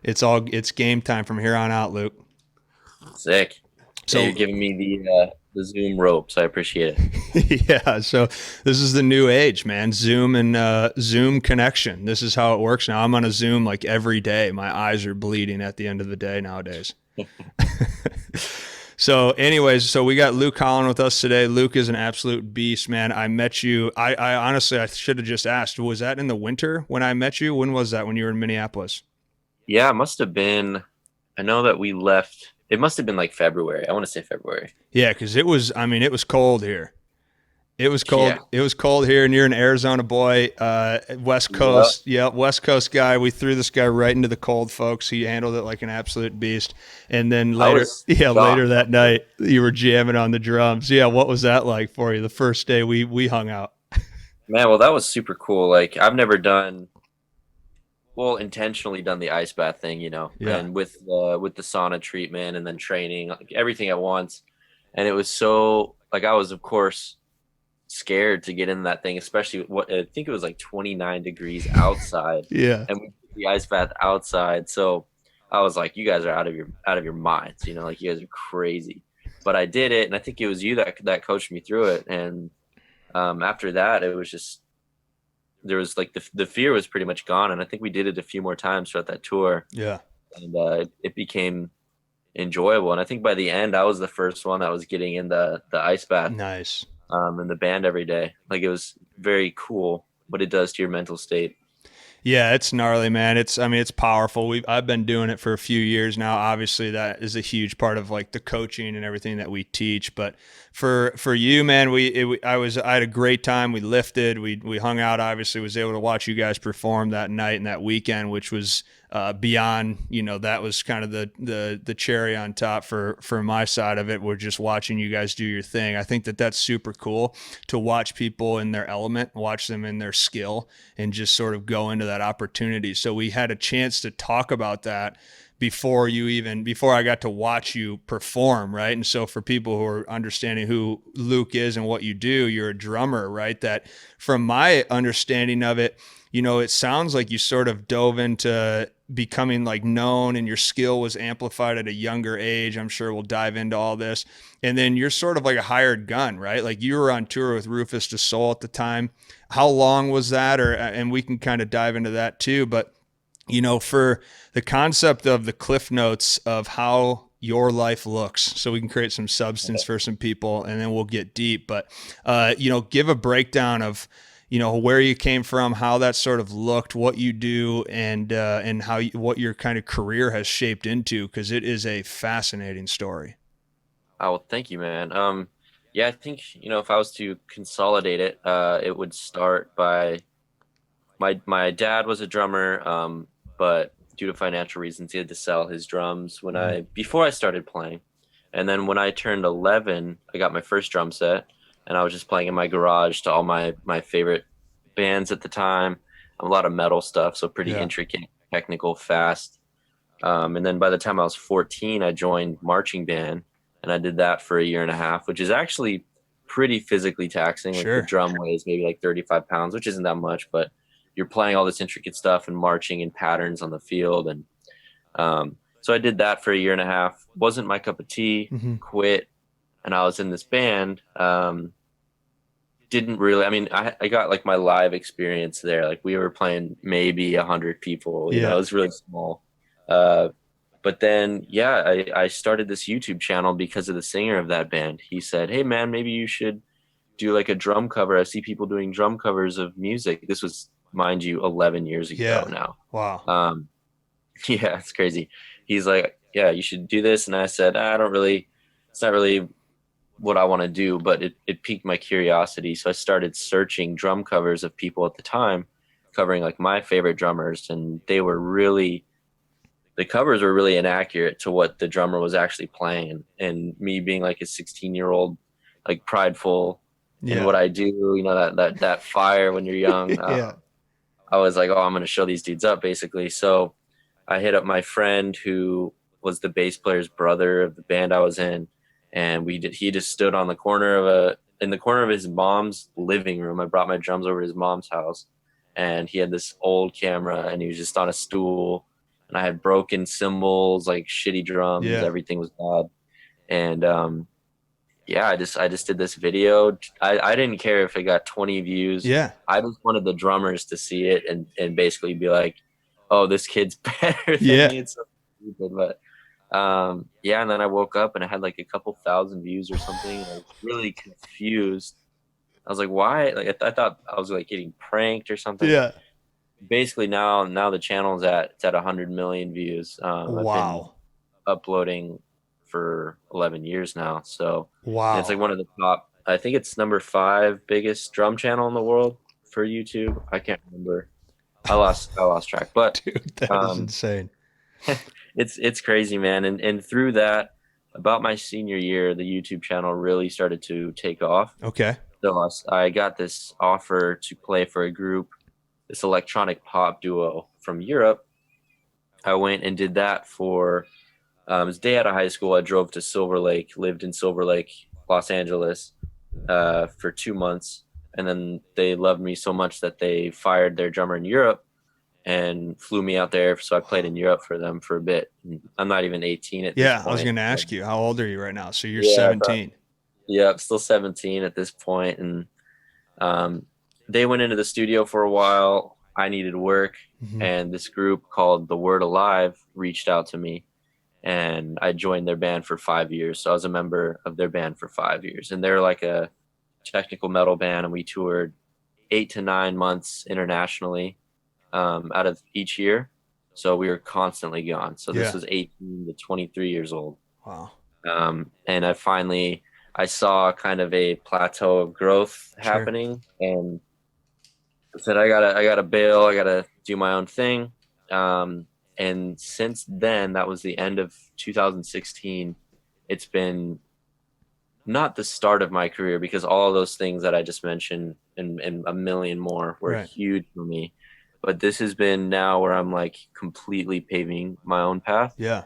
It's game time from here on out, Luke. Sick. Yeah, you're So giving me the Zoom ropes. I appreciate it. yeah, so this is the new age, man. Zoom and Zoom connection. This is how it works now. I'm on a Zoom like every day. My eyes are bleeding at the end of the day nowadays. So, anyways, so we got Luke Holland with us today. Luke is an absolute beast, man. I met you. I honestly, I should have just asked. Was that in the winter when I met you? When was that? When you were in Minneapolis? Yeah, it must have been. I know that we left. It must have been like February. I want to say February. Yeah, because it was. I mean, it was cold here. It was cold. Yeah. It was cold here, and you're an Arizona boy, West Yeah. Coast. Yeah, West Coast guy. We threw this guy right into the cold, folks. He handled it like an absolute beast. And then I later, was yeah, later shocked, that honestly. night, you were jamming on the drums. Yeah, what was that like for you? The first day we hung out. Man, well, that was super cool. Like I've never done, well, intentionally done the ice bath thing, Yeah, and with the sauna treatment and then training, like everything at once. And it was so like I was, of course, scared to get in that thing, especially what I think it was like 29 degrees outside, yeah, and we did the ice bath outside. So I was like, "You guys are out of your minds, like you guys are crazy." But I did it, and I think it was you that coached me through it. And after that, it was just there was like the fear was pretty much gone, and I think we did it a few more times throughout that tour, yeah. and it became enjoyable. And I think by the end, I was the first one that was getting in the ice bath Nice. in the band every day. Like it was very cool what it does to your mental state. Yeah, it's gnarly, man. I mean, it's powerful. I've been doing it for a few years now. Obviously, that is a huge part of like the coaching and everything that we teach. But for you, man, I had a great time. We lifted, we hung out. Obviously, was able to watch you guys perform that night and that weekend, which was beyond. That was kind of the cherry on top for my side of it. We're just watching you guys do your thing. I think that that's super cool to watch people in their element, watch them in their skill, and just sort of go into that opportunity. So we had a chance to talk about that before I got to watch you perform, right? And so for people who are understanding who Luke is and what you do, you're a drummer, right? That from my understanding of it, it sounds like you sort of dove into becoming like known and your skill was amplified at a younger age. I'm sure we'll dive into all this. And then you're sort of like a hired gun, right? Like you were on tour with Rufus Du Sol at the time. How long was that? And we can kind of dive into that too. But for the concept of the cliff notes of how your life looks, so we can create some substance for some people, and then we'll get deep. But give a breakdown of where you came from, how that sort of looked, what you do, and what your kind of career has shaped into, because it is a fascinating story. Oh, well, thank you, man. Yeah, I think, if I was to consolidate it, it would start by my dad was a drummer, but due to financial reasons, he had to sell his drums Mm. before I started playing. And then when I turned 11, I got my first drum set, and I was just playing in my garage to all my favorite bands at the time. A lot of metal stuff, so pretty Yeah. intricate, technical, fast. And then by the time I was 14, I joined marching band, and I did that for a year and a half, which is actually pretty physically taxing. Like the Sure. drum weighs maybe like 35 pounds, which isn't that much, but you're playing all this intricate stuff and marching in patterns on the field. And so I did that for a year and a half. Wasn't my cup of tea, Hmm. quit, and I was in this band. Didn't really, I mean, I got like my live experience there. Like we were playing maybe 100 people, it Yeah. was really small. Uh, but then, yeah, I started this YouTube channel because of the singer of that band. He said, "Hey, man, maybe you should do like a drum cover. I see people doing drum covers of music." This was, mind you, 11 years ago Yeah. now. Wow. Um, yeah, it's crazy. He's like, "Yeah, you should do this." And I said, "I don't really, it's not really what I want to do," but it piqued my curiosity. So I started searching drum covers of people at the time, covering like my favorite drummers. And the covers were really inaccurate to what the drummer was actually playing. And me being like a 16-year-old, like prideful in Yeah. what I do, that fire when you're young. Yeah. I was like, "Oh, I'm going to show these dudes up," basically. So I hit up my friend who was the bass player's brother of the band I was in, and he just stood on the corner in the corner of his mom's living room. I brought my drums over to his mom's house, and he had this old camera, and he was just on a stool. and I had broken cymbals, like shitty drums, Yeah. everything was bad. And yeah, I just did this video. I didn't care if it got 20 views. Yeah. I just wanted the drummers to see it and basically be like, oh, this kid's better than Yeah. me. It's so stupid. But yeah, and then I woke up and I had like a couple thousand views or something. And I was really confused. I was like, why? Like I thought I was like getting pranked or something. Yeah. Basically now the channel's at 100 million views. I've been Wow. uploading for 11 years now. So, and it's like Wow. one of the top, I think it's number 5 biggest drum channel in the world for YouTube. I can't remember. I lost track, but Dude, that is um, insane. it's crazy, man. And through that, about my senior year, the YouTube channel really started to take off. Okay. So I got this offer to play for a group, this electronic pop duo from Europe. I went and did that for it was day out of high school. I drove to Silver Lake, lived in Silver Lake, Los Angeles, for 2 months, and then they loved me so much that they fired their drummer in Europe and flew me out there. So I played in Europe for them for a bit. I'm not even 18 at this Yeah, I was point. going to ask you, how old are you right now? So you're Yeah, 17. yeah, I'm still 17 at this point, and um, they went into the studio for a while. I needed work, Mhm. and this group called The Word Alive reached out to me, and I joined their band for 5 years. So I was a member of their band for 5 years, and they're like a technical metal band, and we toured 8 to 9 months internationally out of each year. So we were constantly gone. So this Yeah. was 18 to 23 years old. Wow. And I saw kind of a plateau of growth Sure. happening, and I said, I gotta bail. I gotta do my own thing. And since then, that was the end of 2016. It's been not the start of my career, because all of those things that I just mentioned and a million more were Right. huge for me. But this has been now where I'm like completely paving my own path. Yeah.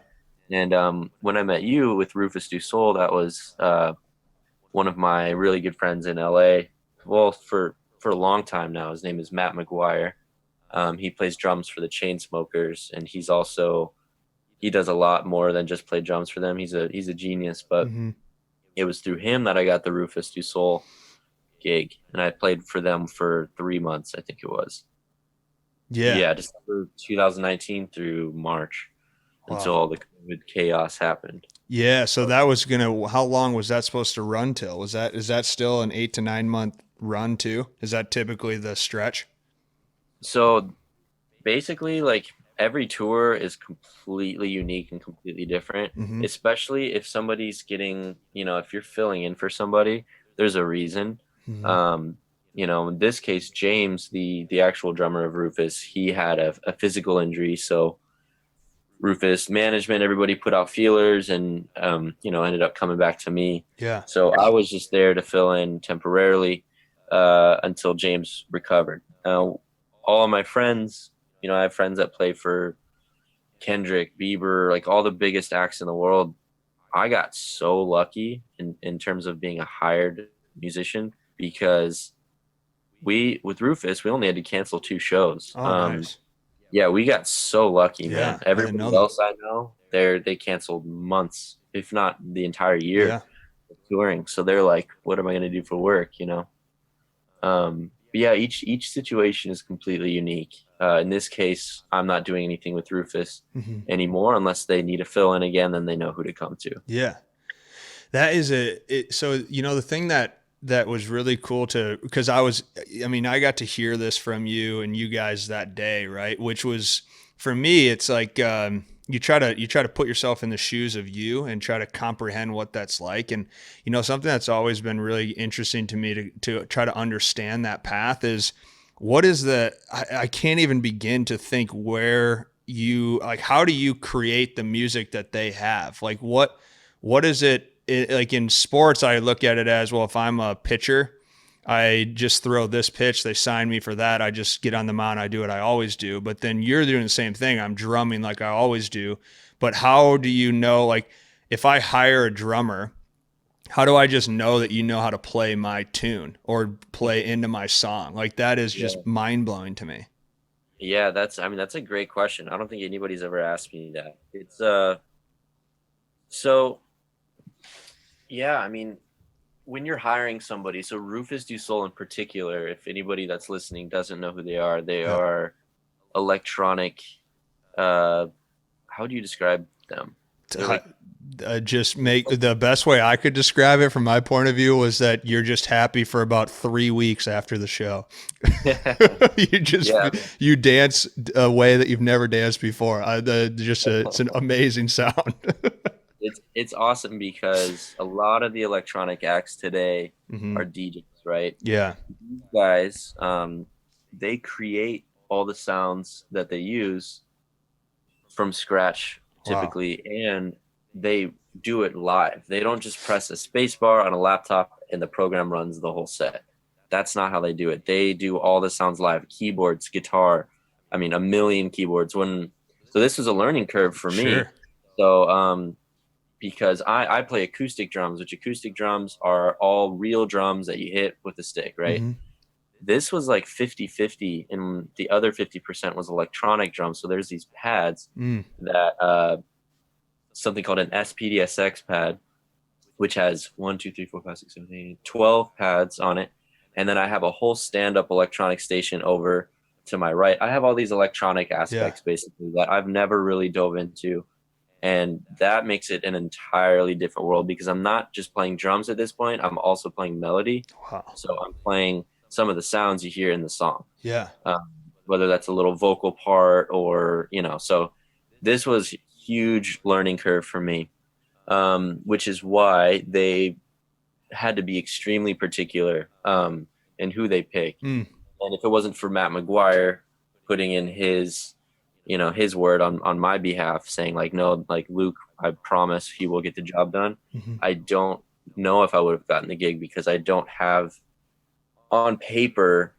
And when I met you with Rufus Du Sol, that was one of my really good friends in LA. Well, for a long time now. His name is Matt McGuire. He plays drums for the Chainsmokers, and he does a lot more than just play drums for them. He's a genius. But Hmm. it was through him that I got the Rufus Du Sol gig, and I played for them for 3 months, I think it was. Yeah. Yeah, December 2019 through March, until Wow. all the COVID chaos happened. Yeah. So that was how long was that supposed to run till? Is that still an 8 to 9 month run too? Is that typically the stretch? So basically, like, every tour is completely unique and completely different, Hmm. especially if somebody's getting, if you're filling in for somebody, there's a reason. Hmm. um in this case, James, the actual drummer of Rufus, he had a physical injury. So Rufus management, everybody put out feelers, and ended up coming back to me. Yeah. So I was just there to fill in temporarily until James recovered. All of my friends, I have friends that play for Kendrick, Bieber, like all the biggest acts in the world. I got so lucky in terms of being a hired musician, because with Rufus, we only had to cancel 2 shows. Oh, nice. Yeah, we got so lucky, man. Yeah. I didn't know Everybody that. else I know, they canceled months, if not the entire year Yeah. of touring. So they're like, what am I going to do for work? But yeah, each situation is completely unique. In this case, I'm not doing anything with Rufus Hmm. anymore unless they need to fill in again. Then they know who to come to. Yeah. That is so the thing that was really cool because I mean, I got to hear this from you and you guys that day, right? Which was, for me, it's like, you try to put yourself in the shoes of you and try to comprehend what that's like. And, something that's always been really interesting to me to try to understand that path is, what is I can't even begin to think where like, how do you create the music that they have? Like, what is it, like in sports, I look at it as, well, if I'm a pitcher, I just throw this pitch, they sign me for that. I just get on the mound, I do what I always do. But then you're doing the same thing. I'm drumming like I always do. But how do you know, like, if I hire a drummer, how do I just know that you know how to play my tune or play into my song? Like, that is Yeah. just mind blowing to me. Yeah, that's a great question. I don't think anybody's ever asked me that. It's so yeah, I mean, when you're hiring somebody, so Rufus Du Sol in particular, if anybody that's listening doesn't know who they Yeah. are electronic, uh how do you describe them? They're like Just make the best way I could describe it from my point of view was that you're just happy for about 3 weeks after the show. you just yeah, you dance a way that you've never danced before. It's an amazing sound. it's awesome because a lot of the electronic acts today hmm are DJs, right? Yeah. These guys, they create all the sounds that they use from scratch Wow. typically, and they do it live. They don't just press a space bar on a laptop and the program runs the whole set. That's not how they do it. They do all the sounds live, keyboards, guitar. I mean, a million keyboards. So this was a learning curve for me. Sure. So because I play acoustic drums, which acoustic drums are all real drums that you hit with a stick, right? hmm This was like 50-50, and the other 50% was electronic drums. So there's these pads Mm. that something called an SPDSX pad, which has 1, 2, 3, 4, 5, 6, 7, 8, 12 pads on it. And then I have a whole stand-up electronic station over to my right. I have all these electronic Yeah. aspects basically that I've never really dove into. And that makes it an entirely different world because I'm not just playing drums at this point. I'm also playing melody. Wow. So I'm playing some of the sounds you hear in the song, Yeah. whether that's a little vocal part or, so this was huge learning curve for me, which is why they had to be extremely particular in who they pick. Mm. And if it wasn't for Matt McGuire putting in his word on my behalf, saying like, no, like Luke, I promise he will get the job done. hmm I don't know if I would have gotten the gig because I don't have on paper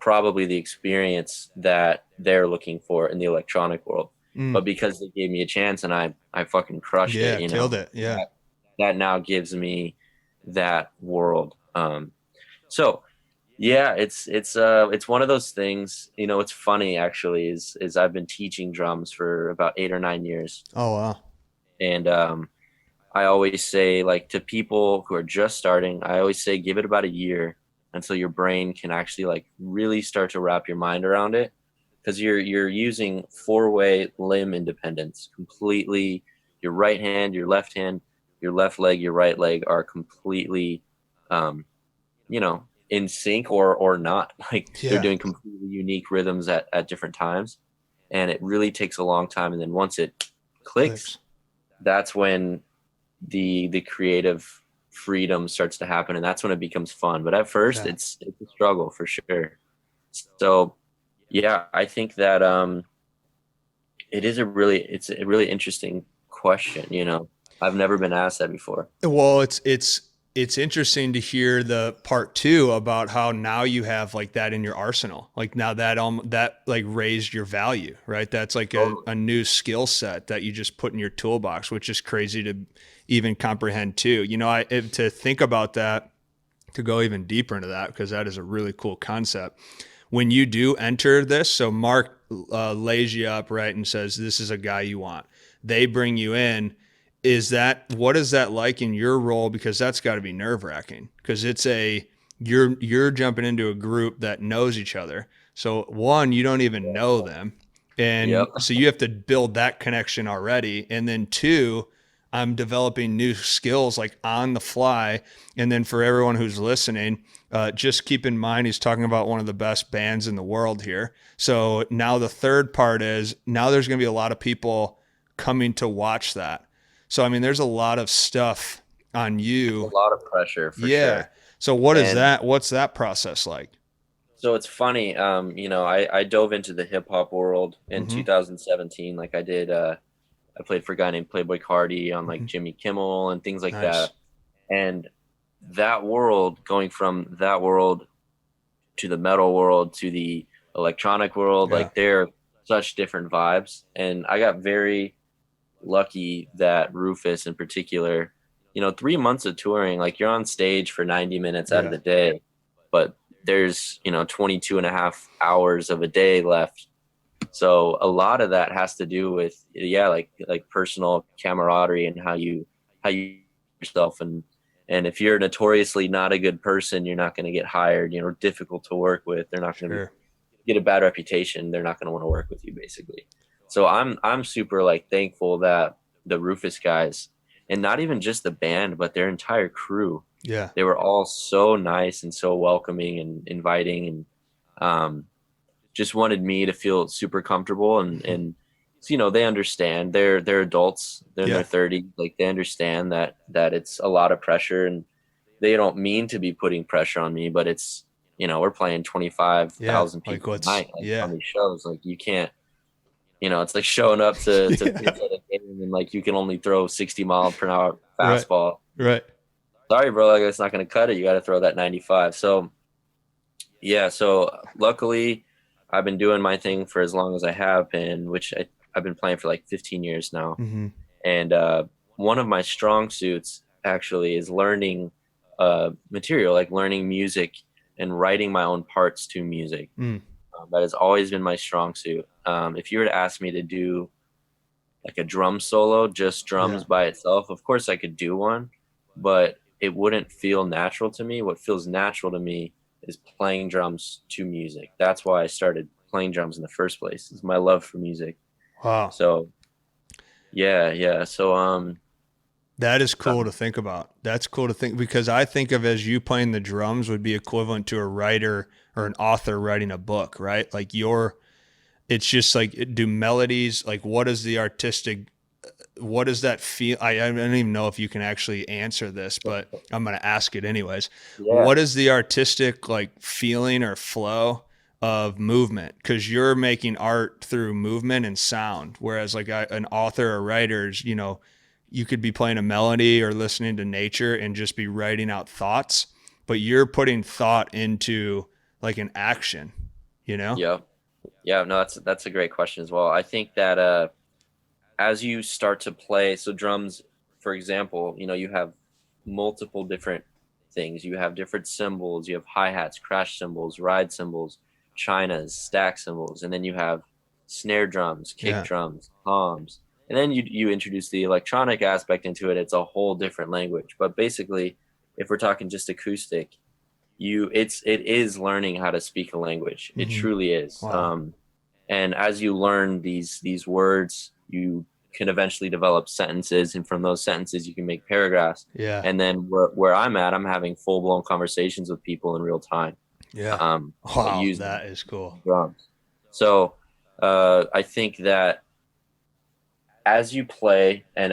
probably the experience that they're looking for in the electronic world. Mm. But because they gave me a chance and I fucking crushed it, Yeah. Killed it. Yeah. that now gives me that world. So yeah, it's one of those things. It's funny actually is I've been teaching drums for about 8 or 9 years, Oh wow. and I always say like to people who are just starting, I always say give it about a year until your brain can actually like really start to wrap your mind around it, because you're using four-way limb independence completely. Your right hand, your left hand, your left leg, your right leg are completely um, in sync or not. Like they're Yeah. doing completely unique rhythms at different times. And it really takes a long time. And then once it clicks, Clicks. that's when the creative freedom starts to happen, and that's when it becomes fun. But at first Yeah. it's a struggle for sure. So yeah, I think that it's a really interesting question. I've never been asked that before. Well, it's interesting to hear the part two about how now you have like that in your arsenal. Like now that like raised your value, right? That's like Totally. a new skill set that you just put in your toolbox, which is crazy to even comprehend too. To think about that, to go even deeper into that, because that is a really cool concept. When you do enter this, so Mark lays you up, right, and says, this is a guy you want. They bring you in. What is that like in your role? Because that's got to be nerve wracking, because you're jumping into a group that knows each other. So one, you don't even know them. And Yep. so you have to build that connection already. And then two, I'm developing new skills like on the fly. And then for everyone who's listening, just keep in mind he's talking about one of the best bands in the world here. So now the third part is now there's going to be a lot of people coming to watch that. So I mean, there's a lot of stuff on It's a you. lot of pressure for Yeah. sure. So what is And that? What's that process like? so it's funny, I dove into the hip hop world in Mm-hmm. 2017. Like I played for a guy named Playboy Cardi on like Mm-hmm. Jimmy Kimmel and things like Nice. that. And that world, going from that world to the metal world to the electronic world, Yeah. like they're such different vibes. And I got very lucky that Rufus in particular, 3 months of touring, like you're on stage for 90 minutes out of Yeah. the day, but there's 22 and a half hours of a day left, So a lot of that has to do with, yeah, like personal camaraderie and how you yourself. And if you're notoriously not a good person, you're not going to get hired, difficult to work with. They're not going to Sure. get a bad reputation. They're not going to want to work with you, basically. So I'm super like thankful that the Rufus guys, and not even just the band, but their entire crew, Yeah. they were all so nice and so welcoming and inviting, and um, just wanted me to feel super comfortable. And so, they understand. They're adults. They're in Yeah. their 30s. Like, they understand that it's a lot of pressure, and they don't mean to be putting pressure on me, but it's, we're playing Yeah. 25,000 Like people a what's, night, like yeah. on these shows. Like, you can't, it's like showing up to pitch Yeah. at a game, and like you can only throw 60-mile-per-hour Right. fastball. Right. Sorry, bro, like it's not going to cut it. You got to throw that 95. So yeah, so luckily I've been doing my thing for as long as I have been, which I've been playing for like 15 years now. Mm-hmm. And one of my strong suits actually is learning material, like learning music and writing my own parts to music. Mm. That has always been my strong suit. If you were to ask me to do like a drum solo, just Yeah. drums by itself, of course I could do one, but it wouldn't feel natural to me. What feels natural to me is playing drums to music. That's why I started playing drums in the first place, is my love for music. Wow. So yeah. So That is cool to think about. That's cool to think, because I think of as you playing the drums would be equivalent to a writer or an author writing a book, right? Like it's just like, do melodies, like what is the artistic, what does that feel? I don't even know if you can actually answer this, but I'm going to ask it anyways. yeah, What is the artistic like feeling or flow of movement? Because you're making art through movement and sound, whereas like an author or writers, you could be playing a melody or listening to nature and just be writing out thoughts, but you're putting thought into like an action, you know? yeah, yeah. No, that's a great question as well. I think that as you start to play, so drums, for example, you have multiple different things. You have different cymbals. You have hi-hats, crash cymbals, ride cymbals, chinas, stack cymbals, and then you have snare drums, kick Yeah. drums, toms. And then you introduce the electronic aspect into it. It's a whole different language. But basically, if we're talking just acoustic, it is learning how to speak a language. It Mm-hmm. truly is. Wow. And as you learn these words, you can eventually develop sentences, and from those sentences you can make paragraphs. Yeah. And then where I'm at, I'm having full-blown conversations with people in real time, Yeah. Wow. using That is cool. drums. So I think that as you play, and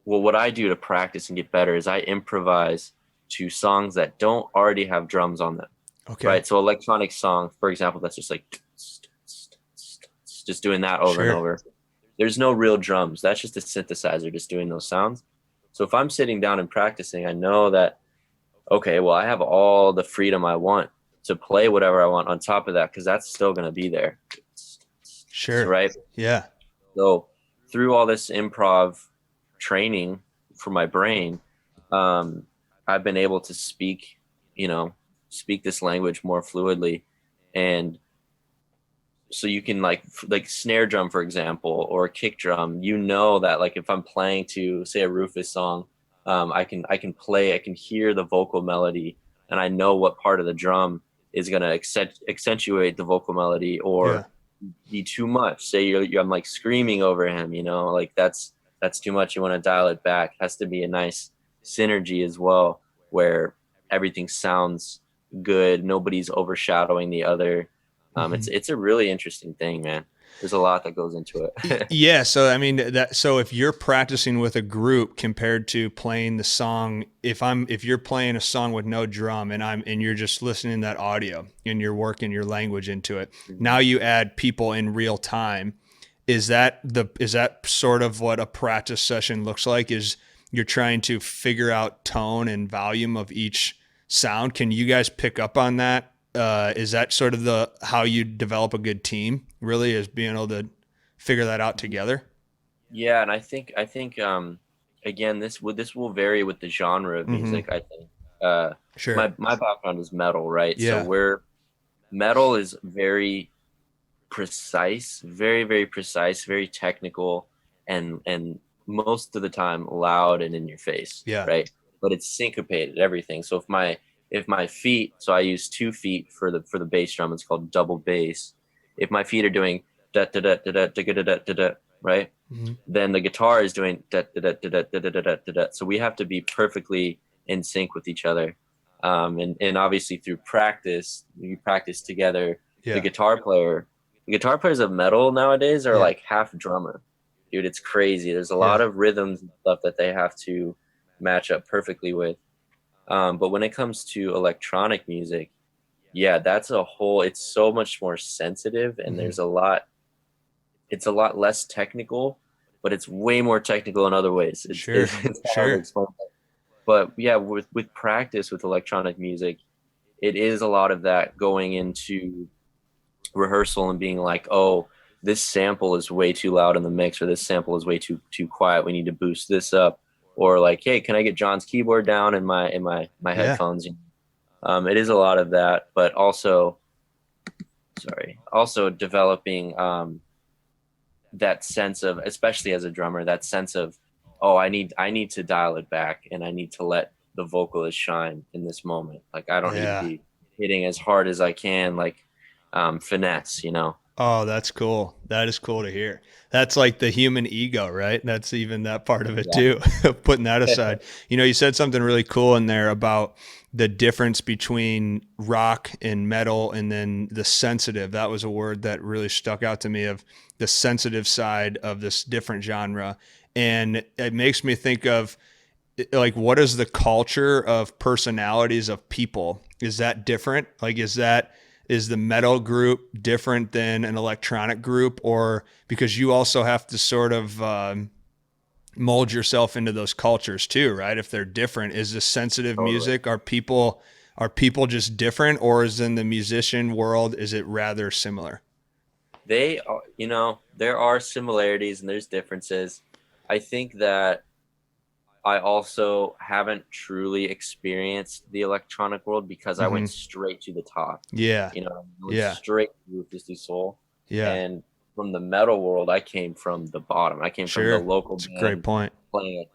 what I do to practice and get better is I improvise to songs that don't already have drums on them. Okay. Right. So electronic song, for example, that's just like just doing that over and Sure. over. There's no real drums. That's just a synthesizer just doing those sounds. So if I'm sitting down and practicing, I know that, okay, well, I have all the freedom I want to play whatever I want on top of that, because that's still going to be there. Sure. Right. Yeah. So through all this improv training for my brain, I've been able to speak this language more fluidly. And so you can like snare drum, for example, or kick drum, that like if I'm playing to say a Rufus song, I can play, I can hear the vocal melody, and I know what part of the drum is going to accentuate the vocal melody Yeah. or be too much. Say I'm like screaming over him, like that's too much. You want to dial it back. It has to be a nice synergy as well, where everything sounds good. Nobody's overshadowing the other. Mm-hmm. It's a really interesting thing, man. There's a lot that goes into it. Yeah, so I mean so if you're practicing with a group compared to playing the song, if you're playing a song with no drum and you're just listening to that audio and you're working your language into it. Now you add people in real time. Is that sort of what a practice session looks like? Is you're trying to figure out tone and volume of each sound? Can you guys pick up on that? Is that sort of how you develop a good team? Really, is being able to figure that out together? Yeah, and I think again, this will vary with the genre of Mm-hmm. music. I think uh, Sure. my background is metal, right? So Yeah. metal is very precise, very, very precise, very technical, and most of the time loud and in your face, Yeah. right? But it's syncopated, everything. So if my feet, so I use 2 feet for the bass drum, it's called double bass. If my feet are doing da da da da da da da da da da, right? Mm-hmm. Then the guitar is doing da da da da da da da da da. So we have to be perfectly in sync with each other. And obviously through practice, you practice together. The Yeah. guitar player, the guitar players of metal nowadays are Yeah. like half drummer. Dude, it's crazy. There's a lot Yeah. of rhythms and stuff that they have to match up perfectly with. But when it comes to electronic music, yeah, that's a whole, it's so much more sensitive, and Mm-hmm. it's a lot less technical, but it's way more technical in other ways. Sure. It's hard to Sure. explain. But yeah, with practice with electronic music, it is a lot of that going into rehearsal and being like, oh, this sample is way too loud in the mix, or this sample is way too quiet. We need to boost this up. Or like, hey, can I get John's keyboard down in my Yeah. headphones? It is a lot of that, but also developing that sense of, especially as a drummer, that sense of, oh, I need to dial it back, and I need to let the vocalist shine in this moment. Like, I don't need to Yeah. be hitting as hard as I can, like finesse, you know. Oh, that's cool. That is cool to hear. That's like the human ego, right? That's even that part of it too. Putting that aside, you said something really cool in there about the difference between rock and metal, and then the sensitive. That was a word that really stuck out to me, of the sensitive side of this different genre. And it makes me think of, like, what is the culture of personalities of people? Is that different? Like, is the metal group different than an electronic group? Or because you also have to sort of mold yourself into those cultures too, right? If they're different, is this sensitive Totally. music? Are people just different, or is in the musician world, is it rather similar? They are, there are similarities and there's differences. I think that I also haven't truly experienced the electronic world because I Mm-hmm. went straight to the top. Yeah. I went Yeah. straight to Rufus Du Sol. Yeah. And from the metal world, I came from the bottom. I came from the Sure. local It's a great band, point.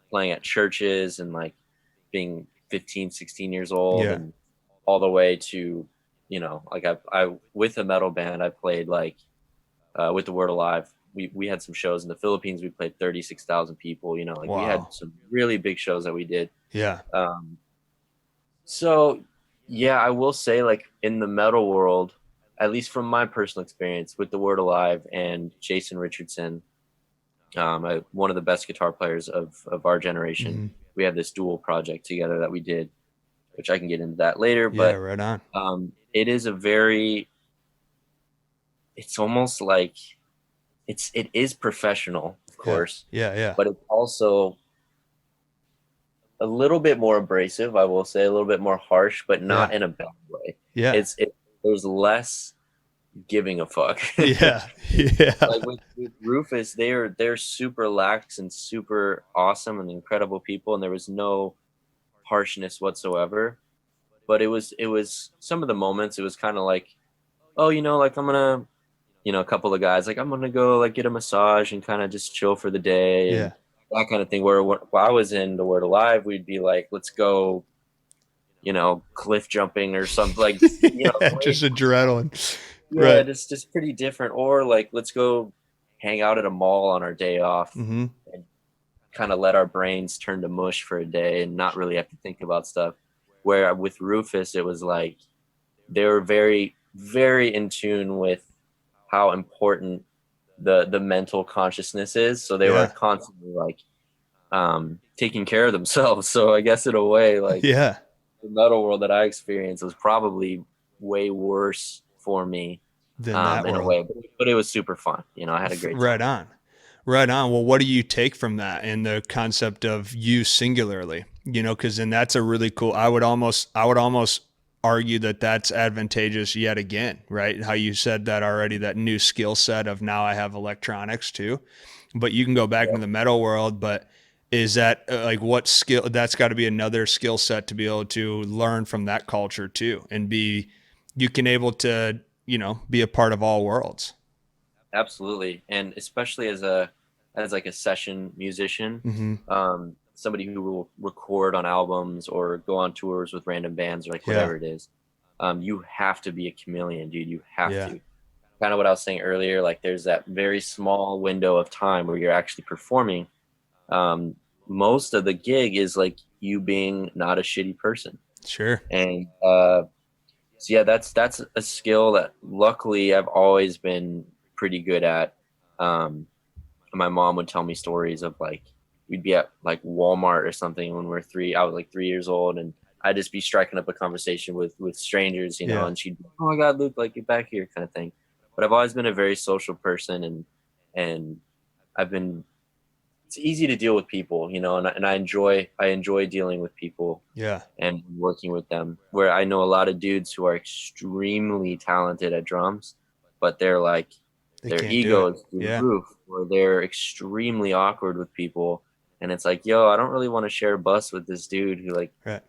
playing at churches, and like being 15, 16 years old, Yeah. and all the way to, like I with a metal band, I played like with the Word Alive. We had some shows in the Philippines. We played 36,000 people. Like we had Wow. some really big shows that we did. Yeah. Um, so yeah, I will say, like, in the metal world, at least from my personal experience with the Word Alive and Jason Richardson, one of the best guitar players of our generation. Mm-hmm. We have this dual project together that we did, which I can get into that later. Yeah. But Right on. it is it's almost like it is professional, of Yeah. course, Yeah. Yeah. but it's also a little bit more abrasive, I will say, a little bit more harsh, but not Yeah. in a bad way. Yeah. There's less giving a fuck. Yeah. Yeah. Like with Rufus, they're super lax and super awesome and incredible people, and there was no harshness whatsoever. But it was some of the moments, it was kind of like, oh, like I'm gonna, a couple of guys, like, I'm gonna go like get a massage and kind of just chill for the day, and Yeah. that kind of thing. Where while I was in the Word Alive, we'd be like, let's go, cliff jumping or something, like, Yeah. Just adrenaline. yeah, Right. just pretty different. Or like, let's go hang out at a mall on our day off Mm-hmm. and kind of let our brains turn to mush for a day and not really have to think about stuff. Where with Rufus, it was like they were very, very in tune with how important the mental consciousness is. So they were Yeah. constantly like taking care of themselves. So I guess in a way, like, Yeah. the metal world that I experienced was probably way worse for me, Than that in a world. way, but it was super fun. I had a great time. Right on. Right on. Well, what do you take from that and the concept of you singularly? Because then that's a really cool. I would almost argue that that's advantageous yet again, right? How you said that already, that new skill set of now I have electronics too, but you can go back into the metal world. But is that like what skill? That's got to be another skill set to be able to learn from that culture too, and you can able to be a part of all worlds. Absolutely. And especially as like a session musician, Hmm. somebody who will record on albums or go on tours with random bands or like Yeah. whatever it is, you have to be a chameleon, dude. You have Yeah. to. Kind of what I was saying earlier, like there's that very small window of time where you're actually performing. Um, Most of the gig is like you being not a shitty person. Sure. And so yeah, that's a skill that luckily I've always been pretty good at. Um, my mom would tell me stories of like we'd be at like Walmart or something when we're three. I was like 3 years old, and I'd just be striking up a conversation with strangers, Yeah. and she'd be, oh my God, Luke, like get back here, kind of thing. But I've always been a very social person, and I've been it's easy to deal with people, and I enjoy dealing with people Yeah. and working with them. Where I know a lot of dudes who are extremely talented at drums, but they're like They their can't do ego it. is through the Yeah. roof, or they're extremely awkward with people, and it's like, yo, I don't really want to share a bus with this dude who like Right.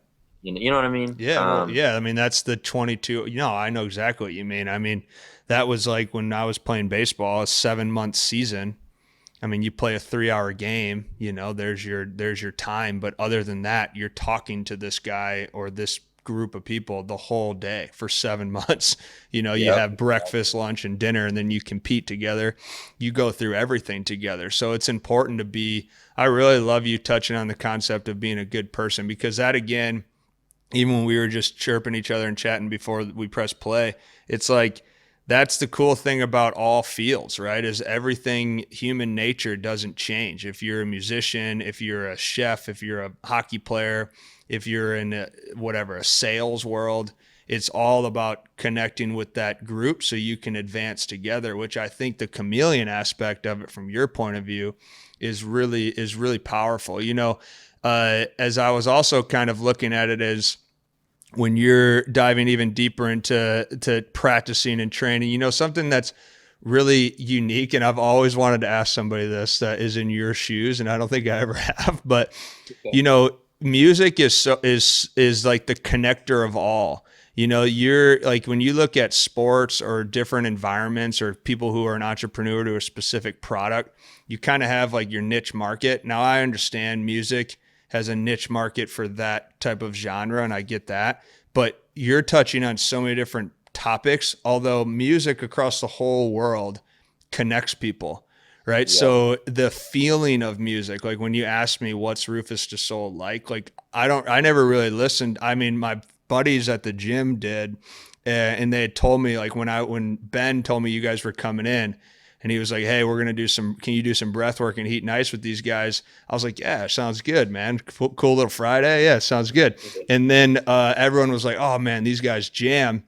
you know what I mean? Yeah, well, yeah. I mean, that's the 22. I know exactly what you mean. I mean, that was like when I was playing baseball, a 7 month season. I mean, you play a 3 hour game, there's your time. But other than that, you're talking to this guy or this group of people the whole day for 7 months. You Yep. have breakfast, lunch, and dinner, and then you compete together. You go through everything together. So it's important to be, I really love you touching on the concept of being a good person, because that, again, even when we were just chirping each other and chatting before we press play, it's like that's the cool thing about all fields, right? Is everything, human nature doesn't change. If you're a musician, if you're a chef, if you're a hockey player, if you're in a sales world, it's all about connecting with that group so you can advance together, which I think the chameleon aspect of it from your point of view is really powerful. As I was also kind of looking at it as when you're diving even deeper into practicing and training, something that's really unique. And I've always wanted to ask somebody this that is in your shoes, and I don't think I ever have, but Okay. you know, music is like the connector of all. You're like, when you look at sports or different environments or people who are an entrepreneur to a specific product, you kind of have like your niche market. Now, I understand music has a niche market for that type of genre, and I get that. But you're touching on so many different topics, although music across the whole world connects people, right? Yep. So the feeling of music, like when you ask me what's Rufus Du Sol like I never really listened. I mean, my buddies at the gym did, and they had told me, like, when Ben told me you guys were coming in, and he was like, "Hey, we're gonna do some. Can you do some breath work and heat and ice with these guys?" I was like, "Yeah, sounds good, man. Cool little Friday. Yeah, sounds good." And then everyone was like, "Oh man, these guys jam,"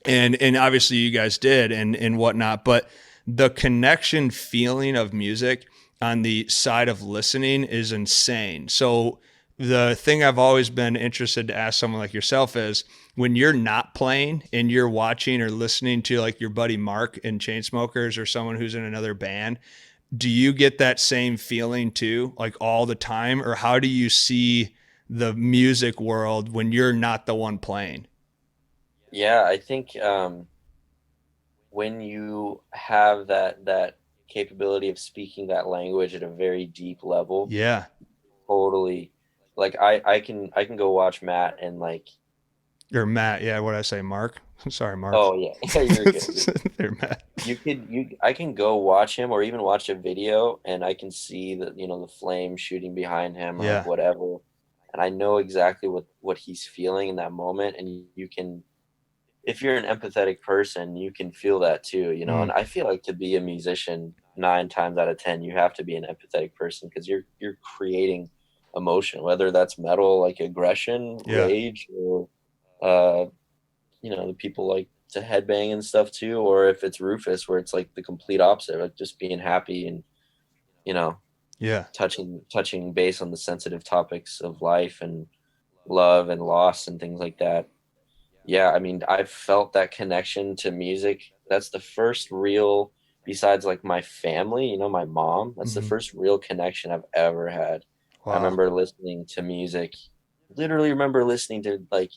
and obviously you guys did and whatnot. But the connection feeling of music on the side of listening is insane. So the thing I've always been interested to ask someone like yourself is, when you're not playing and you're watching or listening to like your buddy Mark in Chainsmokers or someone who's in another band, do you get that same feeling too, like all the time? Or how do you see the music world when you're not the one playing? Yeah, I think when you have that capability of speaking that language at a very deep level, Yeah. totally, like I can go watch Matt and like, Or Matt, yeah, what did I say, Mark? I'm sorry, Mark. oh yeah, yeah, you're good. You're good. They're Matt. I can go watch him or even watch a video, and I can see the flame shooting behind him or like Yeah. whatever, and I know exactly what he's feeling in that moment, and you can, if you're an empathetic person, you can feel that too, Mm, and I feel like to be a musician 9 times out of 10, you have to be an empathetic person because you're creating emotion, whether that's metal like aggression, yeah. rage, or uh the people like to headbang and stuff too, or if it's Rufus where it's like the complete opposite, like just being happy and you know Yeah. touching base on the sensitive topics of life and love and loss and things like that. Yeah, I mean, I've felt that connection to music. That's the first real, besides like my family, my mom, that's the Hmm. first real connection I've ever had. I Wow. remember listening to music, literally remember listening to, like,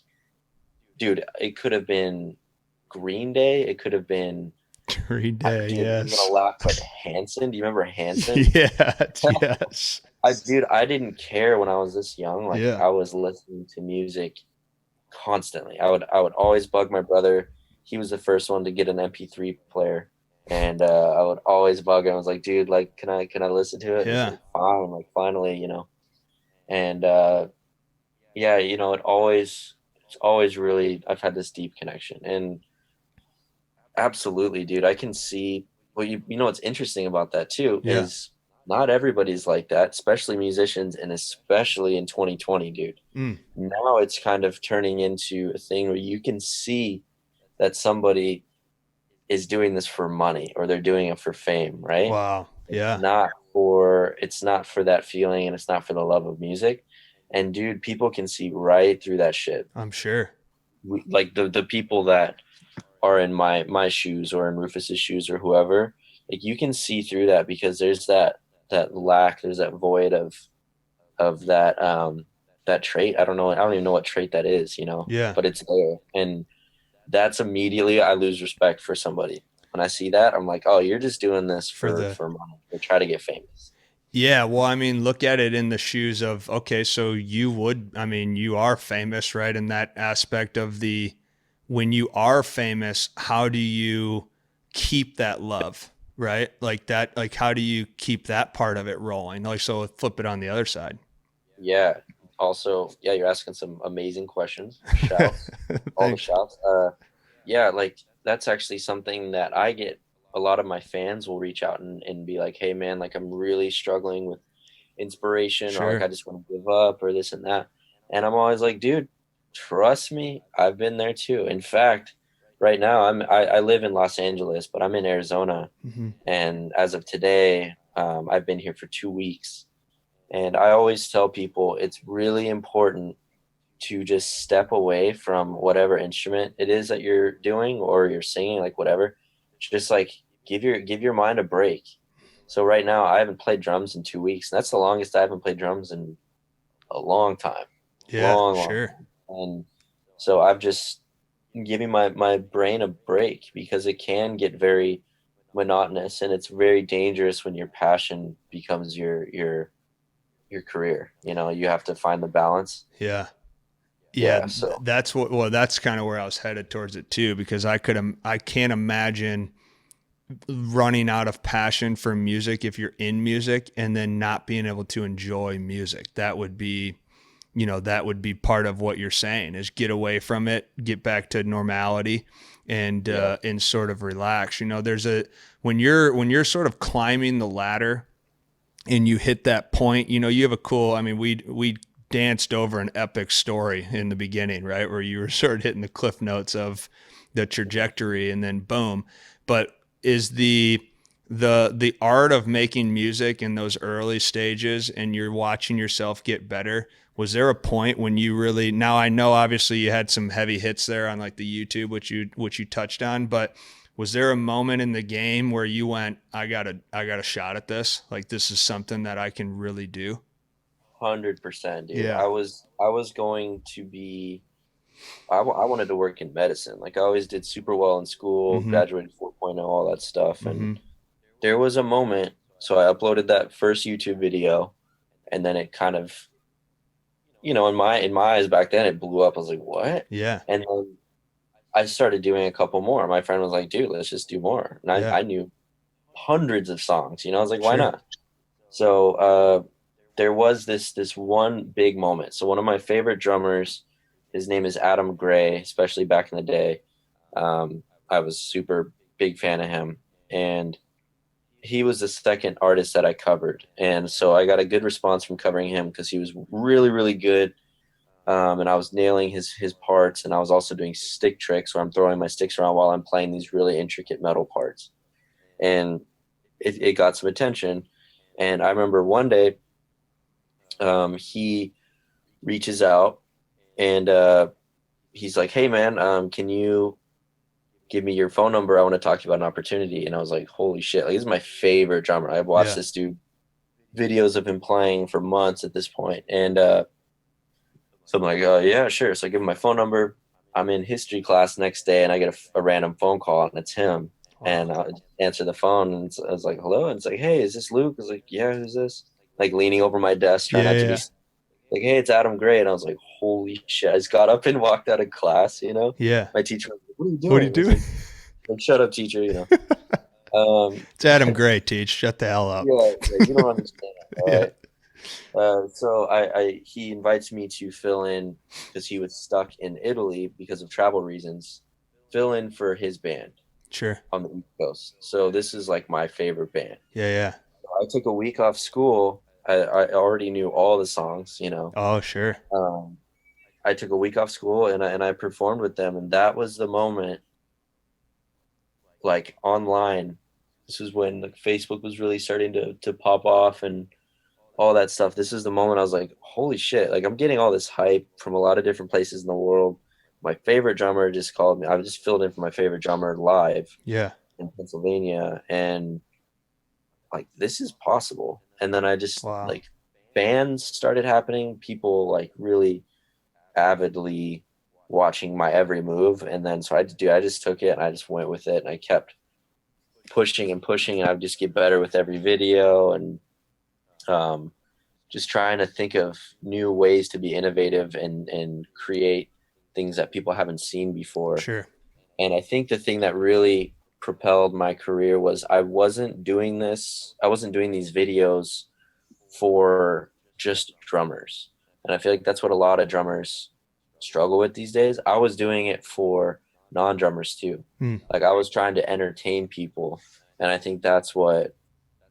dude, it could have been Green Day, it could have been Green Day, Dude, you're gonna yes. laugh, but Hanson, do you remember Hanson? Yeah, yes. I didn't care when I was this young. Like Yeah. I was listening to music constantly. I would always bug my brother. He was the first one to get an MP3 player, and I would always bug him. I was like, dude, like, can I listen to it? And he's Yeah. like, fine. Like, finally, And yeah, it's always really I've had this deep connection, and absolutely, dude, I can see. Well, you know what's interesting about that too Yeah. is not everybody's like that, especially musicians, and especially in 2020, dude. Mm. Now it's kind of turning into a thing where you can see that somebody is doing this for money or they're doing it for fame, right? Wow. It's Yeah. not for that feeling, and it's not for the love of music. And dude, people can see right through that shit. I'm sure. Like the people that are in my shoes or in Rufus's shoes or whoever, like you can see through that because there's that lack, there's that void of that trait. I don't even know what trait that is, Yeah. but it's there. And that's immediately I lose respect for somebody. When I see that, I'm like, oh, you're just doing this For the for money. They try to get famous. Yeah, well, I mean, look at it in the shoes of, okay, so I mean, you are famous, right? In that aspect of when you are famous, how do you keep that love, right? Like that, like how do you keep that part of it rolling? Like, so flip it on the other side. Yeah. Also, yeah, you're asking some amazing questions. Shouts, all the Thanks. shouts. Yeah, like that's actually something that I get. A lot of my fans will reach out and be like, "Hey, man, like I'm really struggling with inspiration, or like I Sure. just want to give up, or this and that." And I'm always like, "Dude, trust me, I've been there too." In fact, right now I live in Los Angeles, but I'm in Arizona, Hmm. and as of today, I've been here for 2 weeks. And I always tell people it's really important to just step away from whatever instrument it is that you're doing or you're singing, like whatever. Just like give your mind a break. So right now I haven't played drums in 2 weeks, and that's the longest I haven't played drums in a long time. Yeah, Long sure. time. And so I've just giving my brain a break because it can get very monotonous, and it's very dangerous when your passion becomes your career. You have to find the balance. Yeah. Yeah, Yeah. So well, that's kind of where I was headed towards it too, because I can't imagine running out of passion for music if you're in music and then not being able to enjoy music. That would be part of what you're saying is get away from it, get back to normality yeah, and sort of relax. There's when you're sort of climbing the ladder and you hit that point, you have I mean, we danced over an epic story in the beginning, right? Where you were sort of hitting the cliff notes of the trajectory and then boom. But is the art of making music in those early stages and you're watching yourself get better, was there a point when you really, now I know obviously you had some heavy hits there on like the YouTube, which you touched on, but was there a moment in the game where you went, I got a shot at this? Like this is something that I can really do? 100%, dude. Yeah. I was going to be. I wanted to work in medicine. Like I always did super well in school, Mm-hmm. graduated 4.0, all that stuff. And Mm-hmm. there was a moment. So I uploaded that first YouTube video, and then it kind of, in my eyes back then, it blew up. I was like, what? Yeah. And then I started doing a couple more. My friend was like, dude, let's just do more. And Yeah. I knew hundreds of songs. I was like, why Sure. not? So there was this one big moment. So one of my favorite drummers, his name is Adam Gray, especially back in the day. I was super big fan of him, and he was the second artist that I covered, and so I got a good response from covering him because he was really really good. And I was nailing his parts, and I was also doing stick tricks where I'm throwing my sticks around while I'm playing these really intricate metal parts, and it got some attention. And I remember one day, he reaches out, and he's like, "Hey man, can you give me your phone number? I want to talk to you about an opportunity." And I was like, "Holy shit! Like this is my favorite drummer. I've watched Yeah. this dude videos of him playing for months at this point." And so I'm like, "Yeah, sure." So I give him my phone number. I'm in history class next day, and I get a random phone call, and it's him. And Wow. I would answer the phone, and I was like, "Hello," and it's like, "Hey, is this Luke?" I was like, "Yeah, who's this?" Like leaning over my desk, trying Yeah, not to be yeah, like, "Hey, it's Adam Gray," and I was like, "Holy shit!" I just got up and walked out of class. yeah. My teacher was like, "What are you What are you doing?" I was doing? like, "Shut up, teacher," Um, It's Adam Gray, teach. Shut the hell up. yeah, yeah, you don't understand, all Yeah, right. So he invites me to fill in because he was stuck in Italy because of travel reasons, fill in for his band sure. on the East Coast. So this is like my favorite band. Yeah, yeah. I took a week off school. I already knew all the songs. Oh, sure. Um, I took a week off school and I performed with them, and that was the moment, like online. This is when like Facebook was really starting to pop off and all that stuff. This is the moment I was like, holy shit, like I'm getting all this hype from a lot of different places in the world. My favorite drummer just called me. I just filled in for my favorite drummer live Yeah. in Pennsylvania, and like this is possible. And then I just Wow. like bands started happening, people like really avidly watching my every move. And then so I just took it and I just went with it, and I kept pushing and pushing, and I would just get better with every video. And um just trying to think of new ways to be innovative and create things that people haven't seen before. Sure. And I think the thing that really propelled my career was I wasn't doing these videos for just drummers. And I feel like that's what a lot of drummers struggle with these days. I was doing it for non-drummers too. Hmm. Like I was trying to entertain people. And I think that's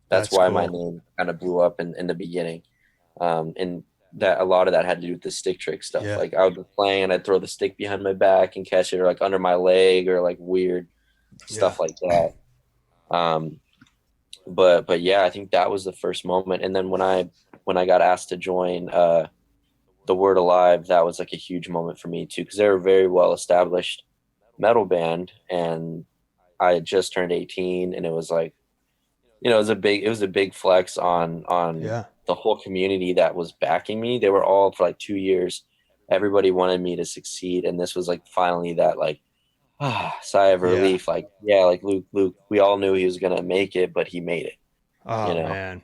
That's why my cool. name kind of blew up in the beginning. And that a lot of that had to do with the stick trick stuff. Yeah. Like I would be playing and I'd throw the stick behind my back and catch it, or like under my leg, or like weird Yeah. stuff like that. Um, but yeah, I think that was the first moment. And then when I got asked to join the Word Alive, that was like a huge moment for me too, because they're a very well established metal band, and I had just turned 18, and it was like, it was a big flex on Yeah. the whole community that was backing me. They were all for like 2 years. Everybody wanted me to succeed, and this was like finally that like sigh of Yeah. relief. Like, yeah, like Luke, we all knew he was gonna make it, but he made it. You Oh know. man.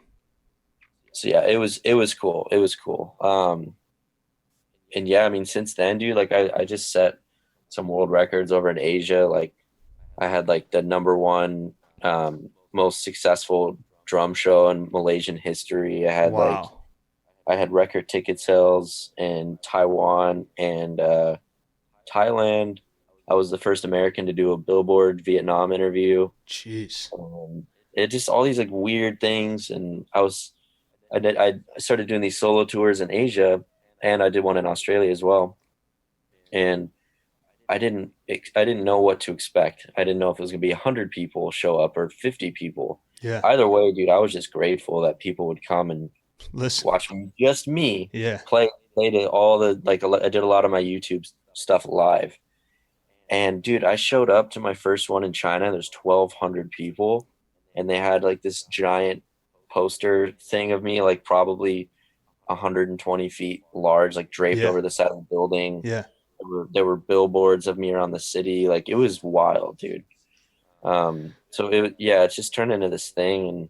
So yeah, it was cool. It was cool. And yeah, I mean, since then, dude, like I just set some world records over in Asia. Like I had like the number one most successful drum show in Malaysian history. Wow. I had record ticket sales in Taiwan and Thailand. I was the first American to do a Billboard Vietnam interview. Jeez. It just all these like weird things, and I started doing these solo tours in Asia, and I did one in Australia as well. And I didn't know what to expect. I didn't know if it was gonna be 100 people show up or 50 people. Yeah. Either way, dude, I was just grateful that people would come and Listen. watch me, just me, Yeah. play to all the like. I did a lot of my YouTube stuff live, and dude, I showed up to my first one in China. There's 1,200 people, and they had like this giant poster thing of me, like probably 120 feet large, like draped Yeah. over the side of the building. Yeah. There were billboards of me around the city. Like it was wild, dude. So yeah, it's just turned into this thing, and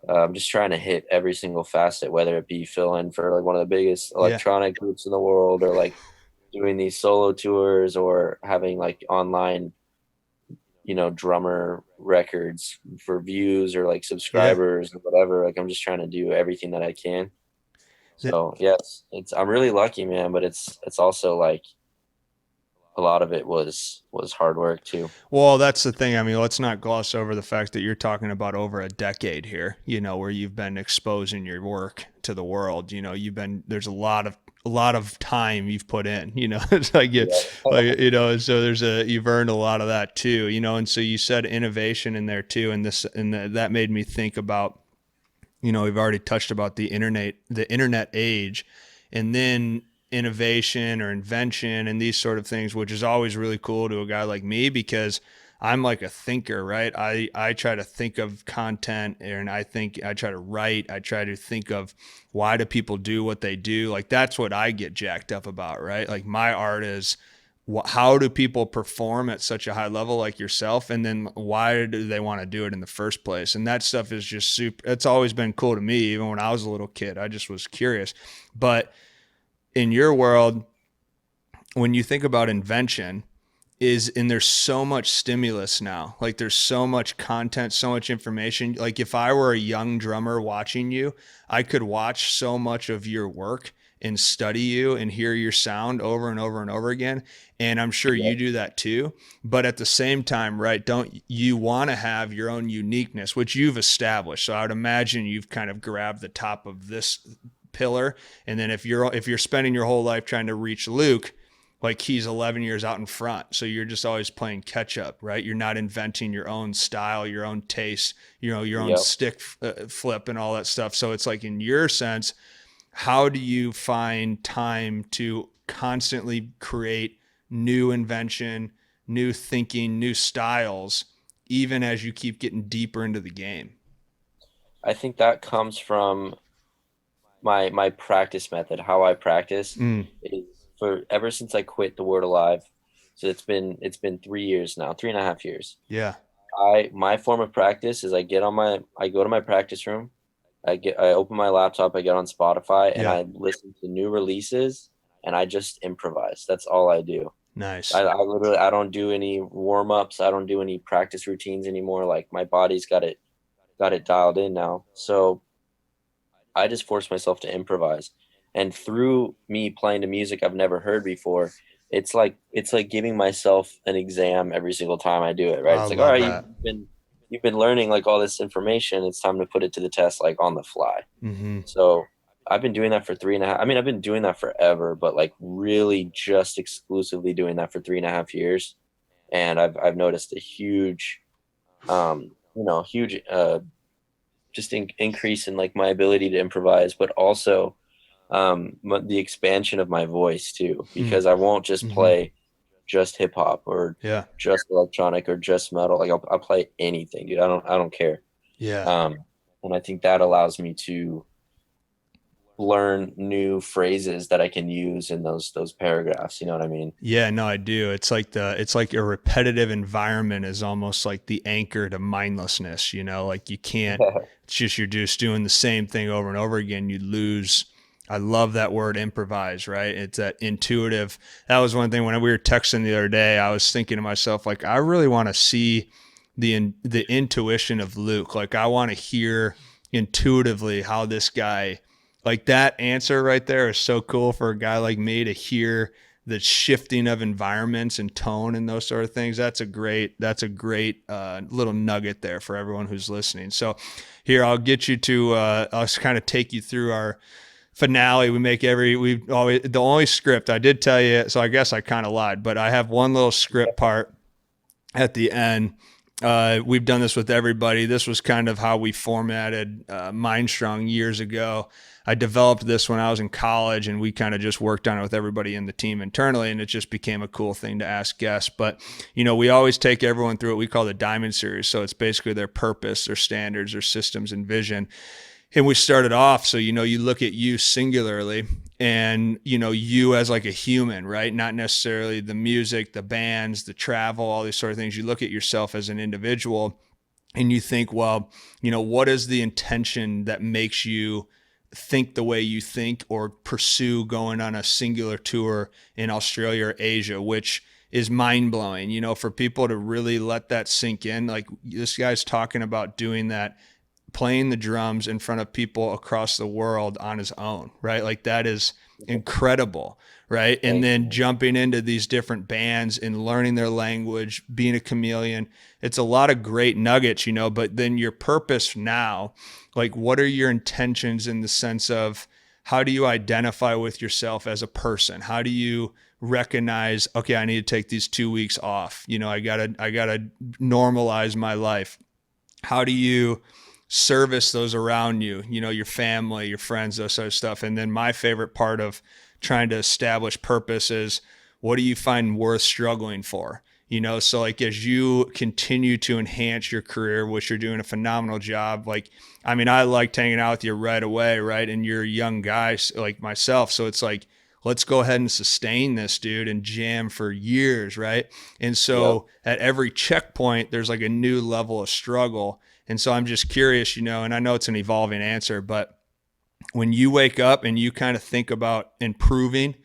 I'm just trying to hit every single facet, whether it be fill in for like one of the biggest Yeah. electronic groups in the world, or like doing these solo tours, or having like online, drummer records for views or like Yeah. subscribers or whatever. Like I'm just trying to do everything that I can. That, So yes, I'm really lucky, man, but it's also like a lot of it was hard work too. well, that's the thing. I mean, let's not gloss over the fact that you're talking about over a decade here, where you've been exposing your work to the world. There's a lot of time you've put in, it's like, Yeah. so you've earned a lot of that too, and so you said innovation in there too. That made me think about, we've already touched about the internet age, and then innovation or invention and these sort of things, which is always really cool to a guy like me because I'm like a thinker, right? I try to think of content, and I try to write. I try to think of why do people do what they do? Like that's what I get jacked up about, right? Like my art is how do people perform at such a high level like yourself? And then why do they want to do it in the first place? And that stuff is just super, it's always been cool to me. Even when I was a little kid, I just was curious. But in your world, when you think about invention, and there's so much stimulus now, like there's so much content, so much information. Like if I were a young drummer watching you, I could watch so much of your work and study you and hear your sound over and over and over again. And I'm sure Yeah. you do that too. But at the same time, right, don't you want to have your own uniqueness, which you've established? So I would imagine you've kind of grabbed the top of this pillar. And then if you're spending your whole life trying to reach Luke, like he's 11 years out in front. So you're just always playing catch up, right? You're not inventing your own style, your own taste, your own Yep. stick flip and all that stuff. So it's like, in your sense, how do you find time to constantly create new invention, new thinking, new styles, even as you keep getting deeper into the game? I think that comes from my practice method. How I practice Mm, is for ever since I quit the Word Alive. So it's been 3 years now, 3.5 years. yeah. My form of practice is I go to my practice room, I open my laptop, I get on Spotify, and Yeah. I listen to new releases, and I just improvise. That's all I do. Nice. I literally I don't do any warm ups. I don't do any practice routines anymore. Like my body's got it dialed in now. So I just force myself to improvise. And through me playing the music I've never heard before, it's like giving myself an exam every single time I do it, right? I It's like, all love right, that. you've been learning like all this information. It's time to put it to the test like on the fly. Mm-hmm. So I've been doing that for 3.5. I mean, I've been doing that forever, but like really just exclusively doing that for 3.5 years. And I've noticed a huge, huge just increase in like my ability to improvise, but also the expansion of my voice too, because I won't just Mm-hmm. play just hip hop or Yeah. just electronic or just metal. Like I'll play anything, dude. I don't care. Yeah. Um, and I think that allows me to learn new phrases that I can use in those paragraphs. You know what I mean? Yeah, no, I do. It's like a repetitive environment is almost like the anchor to mindlessness, like you can't, it's just, you're just doing the same thing over and over again. You lose. I love that word improvise, right? It's that intuitive. That was one thing when we were texting the other day, I was thinking to myself, like, I really want to see the intuition of Luke. Like I want to hear intuitively how this guy, like that answer right there is so cool for a guy like me to hear the shifting of environments and tone and those sort of things. That's a great little nugget there for everyone who's listening. So here, I'll get you to, I'll kind of take you through our finale. We always, the only script I did tell you, so I guess I kind of lied, but I have one little script part at the end. We've done this with everybody. This was kind of how we formatted MindStrong years ago. I developed this when I was in college, and we kind of just worked on it with everybody in the team internally, and it just became a cool thing to ask guests. But, we always take everyone through what we call the Diamond Series. So it's basically their purpose, their standards, their systems, and vision. And we started off, so you look at you singularly, and you as like a human, right? Not necessarily the music, the bands, the travel, all these sort of things. You look at yourself as an individual, and you think, well, what is the intention that makes you think the way you think, or pursue going on a singular tour in Australia or Asia, which is mind blowing, for people to really let that sink in. Like this guy's talking about doing that, playing the drums in front of people across the world on his own, right? Like that is incredible, right? And Thank then you. jumping into these different bands and learning their language, being a chameleon. It's a lot of great nuggets, but then your purpose now, like what are your intentions in the sense of how do you identify with yourself as a person? How do you recognize, okay, I need to take these 2 weeks off. I gotta normalize my life. How do you service those around you, your family, your friends, those sort of stuff? And then my favorite part of trying to establish purpose is, what do you find worth struggling for? So like as you continue to enhance your career, which you're doing a phenomenal job. Like, I mean, I liked hanging out with you right away, right? And you're a young guy like myself. So it's like, let's go ahead and sustain this, dude, and jam for years, right? And Yep. so at every checkpoint, there's like a new level of struggle. And so I'm just curious, and I know it's an evolving answer, but when you wake up and you kind of think about improving,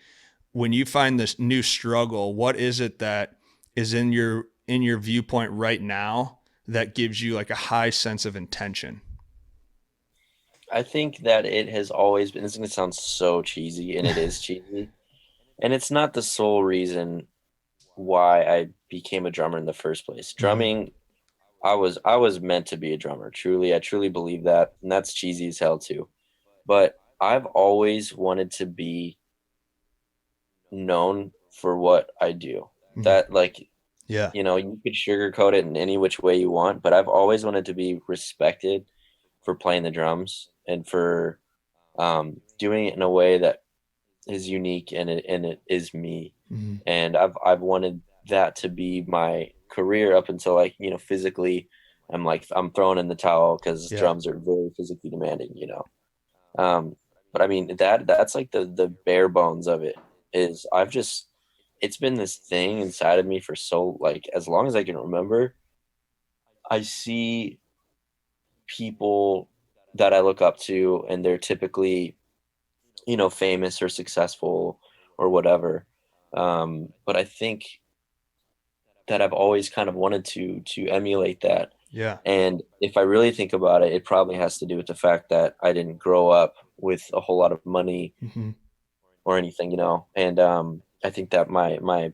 when you find this new struggle, what is it that is in your viewpoint right now that gives you like a high sense of intention? I think that it has always been, this is going to sound so cheesy, and it is cheesy. And it's not the sole reason why I became a drummer in the first place. Mm-hmm. Drumming, I was meant to be a drummer. Truly, I truly believe that. And that's cheesy as hell too. But I've always wanted to be known for what I do. Mm-hmm. That like, Yeah. you could sugarcoat it in any which way you want, but I've always wanted to be respected for playing the drums and for doing it in a way that is unique and it is me. Mm-hmm. And I've wanted that to be my career up until like, physically I'm throwing in the towel because Yeah. drums are very physically demanding. Um, but I mean that's like the bare bones of it is it's been this thing inside of me for so like as long as I can remember. I see people that I look up to and they're typically, famous or successful or whatever. But I think that I've always kind of wanted to emulate that. Yeah. And if I really think about it, it probably has to do with the fact that I didn't grow up with a whole lot of money Mm-hmm. or anything. And I think that my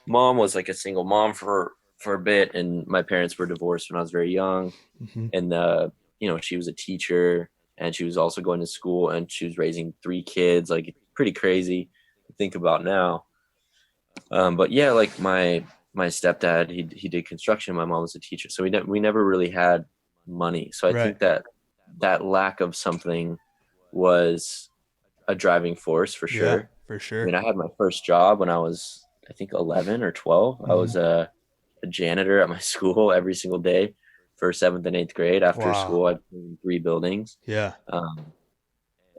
mom was like a single mom for a bit, and my parents were divorced when I was very young. Mm-hmm. And she was a teacher, and she was also going to school, and she was raising three kids, like pretty crazy to think about now. But yeah, like my stepdad, he did construction. My mom was a teacher, so we never really had money. So I Right. think that that lack of something was a driving force for Yeah, sure. for I sure. mean, I had my first job when I was, I think, 11 or 12. I Mm-hmm. was a janitor at my school every single day for seventh and eighth grade. After Wow. school, I cleaned three buildings. Yeah. Um,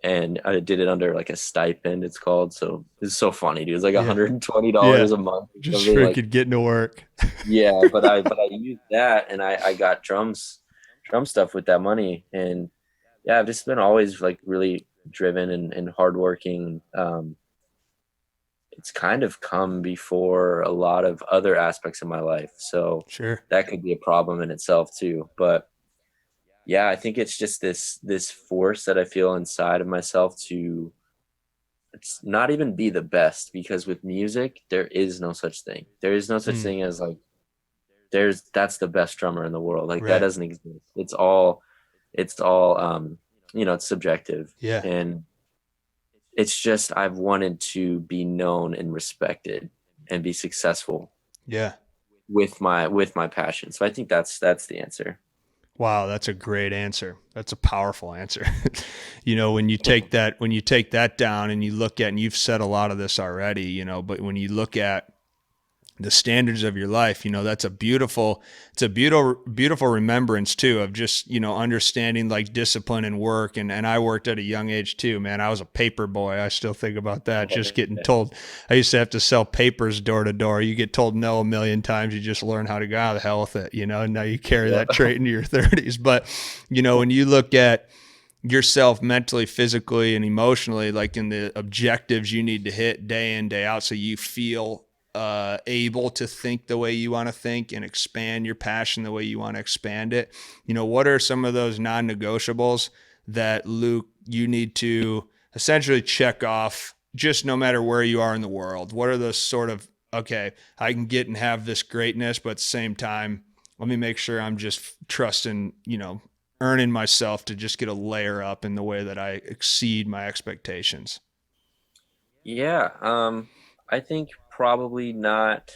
and I did it under like a stipend, it's called. So it's so funny, dude. It's like Yeah. $120 Yeah. a month or Just something. Like, freaking getting to work. yeah, but I used that and I got drum stuff with that money. And yeah, I've just been always like really driven and hardworking. It's kind of come before a lot of other aspects of my life. So Sure. that could be a problem in itself too. But yeah, I think it's just this force that I feel inside of myself to it's not even be the best, because with music there is no such thing. There is no such Mm. thing as like that's the best drummer in the world. Like that Right. doesn't exist. It's all it's subjective. Yeah. And it's just I've wanted to be known and respected and be successful Yeah. with my passion. So I think that's the answer. Wow, that's a great answer. That's a powerful answer. When you take that down and you look at, and you've said a lot of this already, but when you look at the standards of your life, it's a beautiful remembrance too, of just, understanding like discipline and work. And I worked at a young age too, man. I was a paper boy. I still think about that. Just getting told, I used to have to sell papers door to door. You get told no a million times. You just learn how to go out of the hell with it, and now you carry Yep. that trait into your 30s. But, when you look at yourself mentally, physically, and emotionally, like in the objectives you need to hit day in, day out, so you feel able to think the way you want to think and expand your passion the way you want to expand it. What are some of those non-negotiables that, Luke, you need to essentially check off, just no matter where you are in the world? What are those sort of, okay, I can get and have this greatness, but at the same time, let me make sure I'm just trusting, earning myself to just get a layer up in the way that I exceed my expectations? Yeah. I think probably not.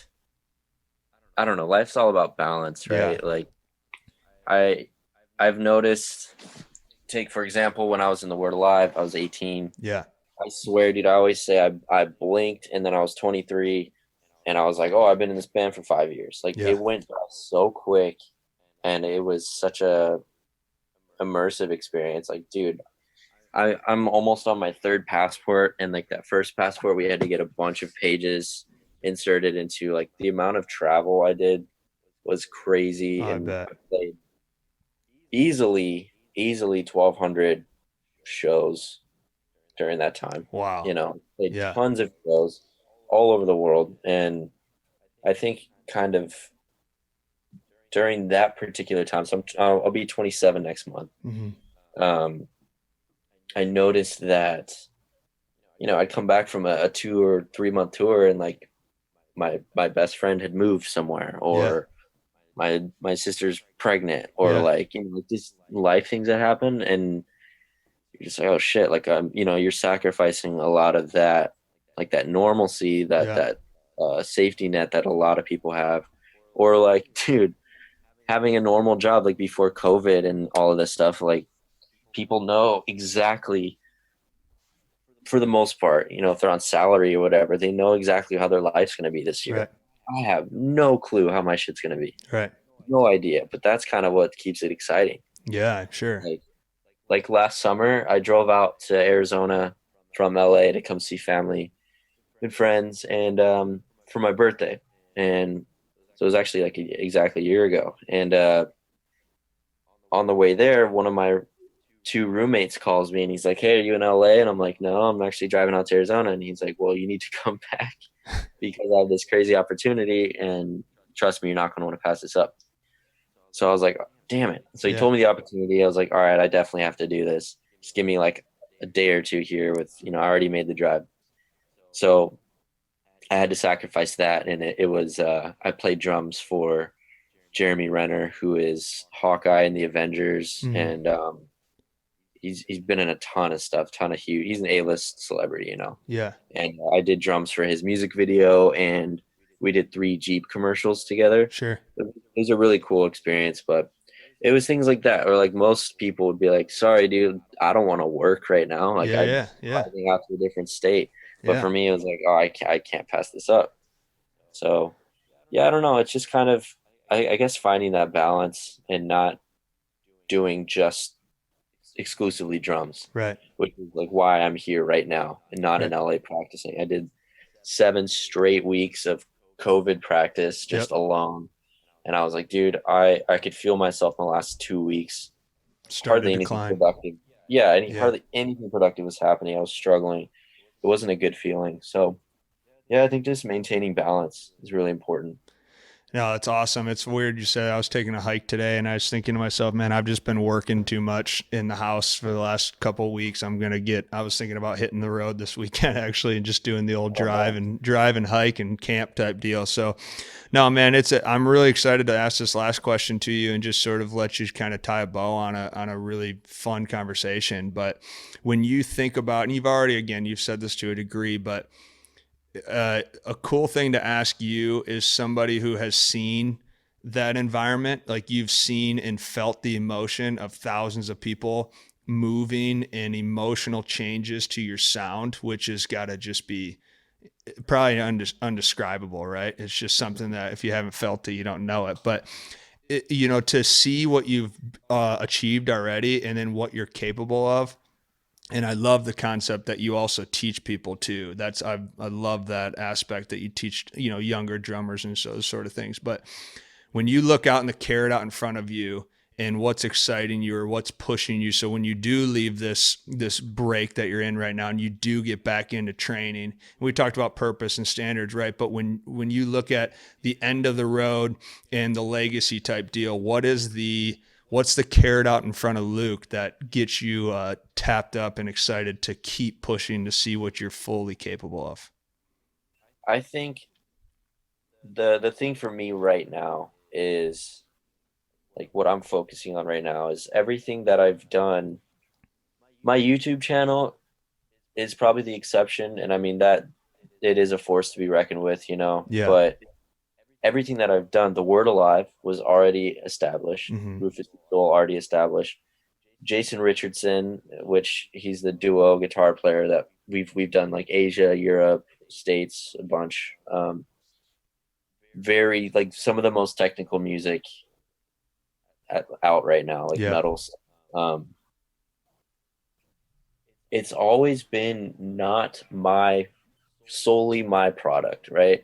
I don't know. Life's all about balance, Yeah. right? Like I I've noticed, take for example, when I was in the Word Alive, I was 18. Yeah. I swear, dude, I always say I blinked and then I was 23 and I was like, oh, I've been in this band for 5 years. Like Yeah. it went by so quick and it was such a immersive experience. Like, dude, I'm almost on my third passport, and like that first passport, we had to get a bunch of pages inserted into like the amount of travel I did was crazy, Oh, I and bet. I played easily 1,200 shows during that time. Wow. Played Yeah. tons of shows all over the world, and I think kind of during that particular time, so I'll be 27 next month. Hmm. Um, I noticed that I'd come back from a 2 or 3 month tour, and like my best friend had moved somewhere, Yeah. or my sister's pregnant, or Yeah. like like just life things that happen, and you're just like, oh shit, like you're sacrificing a lot of that, like that normalcy, Yeah. that safety net that a lot of people have, or like dude, having a normal job like before COVID and all of this stuff, like people know exactly, for the most part, if they're on salary or whatever, they know exactly how their life's going to be this year. Right. I have no clue how my shit's going to be. Right. No idea, but that's kind of what keeps it exciting. Yeah, sure. Like last summer, I drove out to Arizona from LA to come see family and friends, and for my birthday. And so it was actually like exactly a year ago. And on the way there, one of my two roommates calls me, and he's like, "Hey, are you in LA?" And I'm like, "No, I'm actually driving out to Arizona." And he's like, "Well, you need to come back because I have this crazy opportunity, and trust me, you're not going to want to pass this up." So I was like, "Damn it." So he Yeah. told me the opportunity. I was like, "All right, I definitely have to do this. Just give me like a day or two here with, I already made the drive." So I had to sacrifice that. And it was, I played drums for Jeremy Renner, who is Hawkeye in the Avengers. Hmm. And he's been in a ton of stuff, he's an A-list celebrity, Yeah. and I did drums for his music video, and we did 3 Jeep commercials together. Sure. It was a really cool experience, but it was things like that, or like most people would be like, "Sorry, dude, I don't want to work right now. Like Yeah. I'm Yeah. Yeah. driving out to a different state." But Yeah. for me, it was like, "Oh, I can't pass this up." So yeah, I don't know. It's just kind of, I guess, finding that balance and not doing just exclusively drums, Right. which is like why I'm here right now and not in Right. LA practicing. I did 7 straight weeks of COVID practice just Yep. alone. And I was like, dude, I could feel myself in the last 2 weeks. Starting to Hardly anything decline. productive. Yeah, Yeah. hardly anything productive was happening. I was struggling. It wasn't a good feeling. So yeah, I think just maintaining balance is really important. No, that's awesome. It's weird you said I was taking a hike today and I was thinking to myself, man, I've just been working too much in the house for the last couple of weeks. I was thinking about hitting the road this weekend actually and just doing the old Oh, man. drive and hike and camp type deal. So no, man, I'm really excited to ask this last question to you and just sort of let you kind of tie a bow on a really fun conversation. But when you think about, and you've already, again, you've said this to a degree, but a cool thing to ask you is somebody who has seen that environment, like you've seen and felt the emotion of thousands of people moving and emotional changes to your sound, which has got to just be probably undescribable, right? It's just something that if you haven't felt it, you don't know it. But to see what you've achieved already and then what you're capable of, and I love the concept that you also teach people too. I love that aspect that you teach, younger drummers and so those sort of things. But when you look out in the carrot out in front of you and what's exciting you or what's pushing you, so when you do leave this break that you're in right now and you do get back into training, we talked about purpose and standards, right? But when you look at the end of the road and the legacy type deal, what's the carrot out in front of Luke that gets you tapped up and excited to keep pushing to see what you're fully capable of? I think the thing for me right now is like what I'm focusing on right now is everything that I've done. My YouTube channel is probably the exception, and I mean that it is a force to be reckoned with, Yeah. but everything that I've done, the word alive was already established. Mm-hmm. Rufus Stoll already established. Jason Richardson, which he's the duo guitar player that we've done like Asia, Europe, States, a bunch. Very like some of the most technical music out right now, like Yeah. metals. Um, it's always been not my solely my product, right?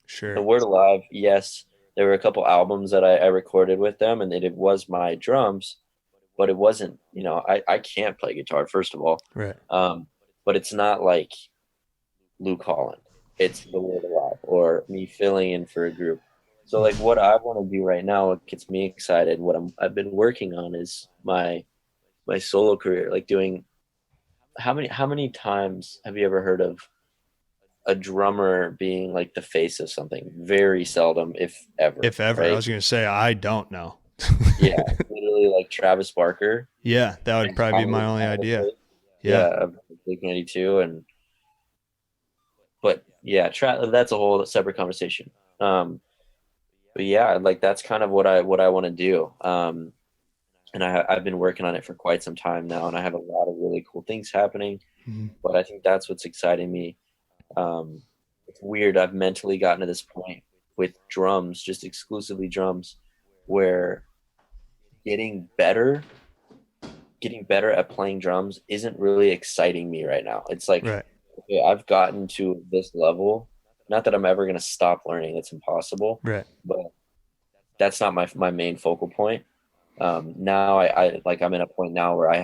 The Sure. Word Alive, yes, there were a couple albums that I recorded with them, and it was my drums, but it wasn't. I can't play guitar first of all, Right. um, but it's not like Luke Holland. It's the Word Alive or me filling in for a group. So like what I want to do right now, what gets me excited, what I've been working on is my solo career, like doing how many times have you ever heard of a drummer being like the face of something? Very seldom, if ever, If ever. I right? was going to say, I don't know. Yeah, literally like Travis Barker Yeah, that would and probably be kind my of, only kind of idea. face. Yeah. Yeah, of Blink 92, and but yeah, that's a whole separate conversation. Um, but yeah, like that's kind of what I want to do. And I've been working on it for quite some time now, and I have a lot of really cool things happening. Mhm. But I think that's what's exciting me. It's weird. I've mentally gotten to this point with drums, just exclusively drums, where getting better, getting better at playing drums isn't really exciting me right now. It's like, Right. okay, I've gotten to this level. Not that I'm ever going to stop learning. It's impossible. Right. But that's not my main focal point. Now I like I'm in a point now where I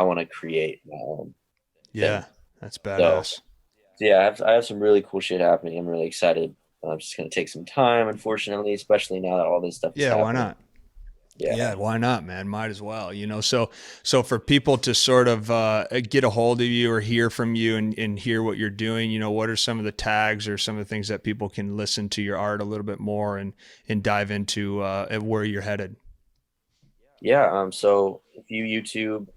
want to create my own Yeah. thing. That's So, badass. so yeah, I have some really cool shit happening. I'm really excited. It's just gonna take some time, unfortunately, especially now that all this stuff is Yeah, why happening. not? Yeah, Yeah, why not, man? Might as well, So for people to sort of get a hold of you or hear from you and hear what you're doing, what are some of the tags or some of the things that people can listen to your art a little bit more and dive into where you're headed? yeah. So if you YouTube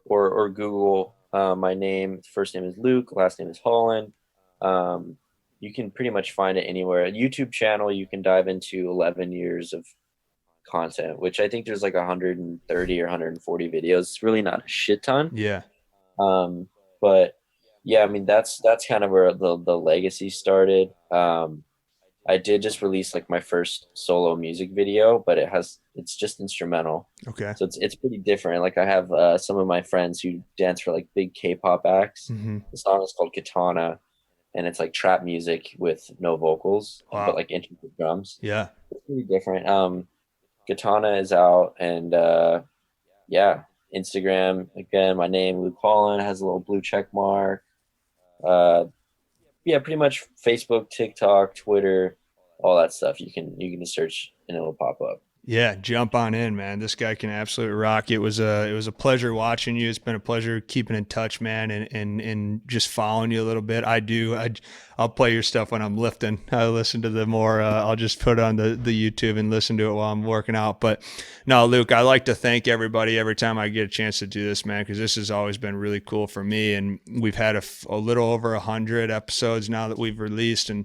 or Google my name, first name is Luke, last name is Holland. Um, you can pretty much find it anywhere. A YouTube channel, you can dive into 11 years of content, which I think there's like 130 or 140 videos. It's really not a shit ton. Yeah. Um, but yeah, I mean that's kind of where the legacy started. I did just release like my first solo music video, but it's just instrumental. Okay. So it's pretty different. Like I have some of my friends who dance for like big K-pop acts. Hmm. The song is called Katana, and it's like trap music with no vocals, but Wow. like intricate drums. Yeah. It's pretty different. Katana is out, and yeah, Instagram again. My name Luke Holland has a little blue check mark. Uh, yeah, pretty much Facebook, TikTok, Twitter, all that stuff. You can just search and it'll pop up. Yeah, jump on in, man. This guy can absolutely rock. It was a pleasure watching you. It's been a pleasure keeping in touch, man, and just following you a little bit. I'll play your stuff when I'm lifting. I listen to the more. I'll just put on the YouTube and listen to it while I'm working out. But no, Luke, I like to thank everybody every time I get a chance to do this, man, because this has always been really cool for me. And we've had a little over 100 episodes now that we've released, and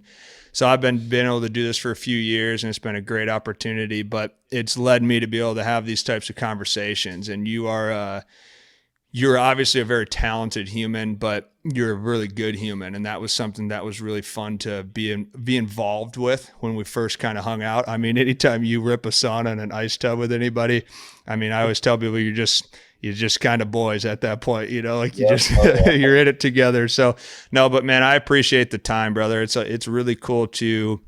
so I've been able to do this for a few years, and it's been a great opportunity. But it's led me to be able to have these types of conversations. And you're obviously a very talented human, but you're a really good human, and that was something that was really fun to be involved with when we first kind of hung out. I mean, anytime you rip a sauna in an ice tub with anybody, I mean, I always tell people you're just kind of boys at that point, like you Yep. just Oh yeah. you're in it together. So no, but man, I appreciate the time, brother. It's really cool to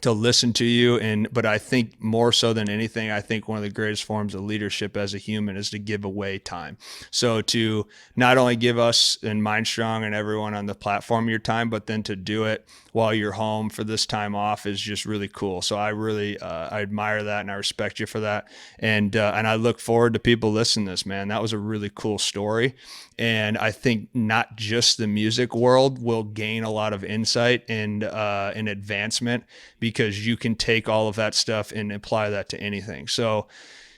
listen to you, but I think more so than anything, I think one of the greatest forms of leadership as a human is to give away time. So to not only give us and MindStrong and everyone on the platform your time, but then to do it while you're home for this time off is just really cool. So I really I admire that, and I respect you for that, and I look forward to people listening to this, man. That was a really cool story, and I think not just the music world will gain a lot of insight and advancement, because you can take all of that stuff and apply that to anything. So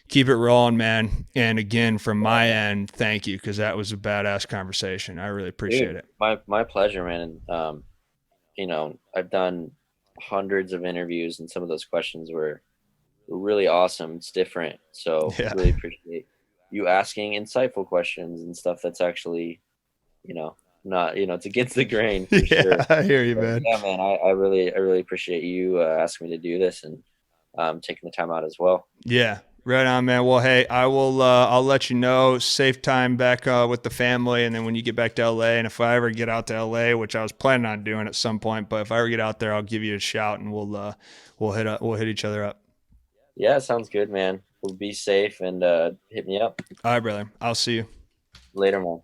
keep it rolling, man. And again, from my end, thank you, because that was a badass conversation. I really appreciate Dude, it. my pleasure, man. And I've done hundreds of interviews, and some of those questions were really awesome. It's different, so Yeah. really appreciate you asking insightful questions and stuff that's actually, you know, not it's against the grain for Yeah, sure. I hear you, But man. yeah, man, I really appreciate you asking me to do this and taking the time out as well. Yeah. Right on, man. Well, hey, I'll let you know. Safe time back with the family, and then when you get back to LA, and if I ever get out to LA, which I was planning on doing at some point, but if I ever get out there, I'll give you a shout, and we'll hit each other up. Yeah, sounds good, man. Well, be safe and hit me up All right, brother. I'll see you. later, man.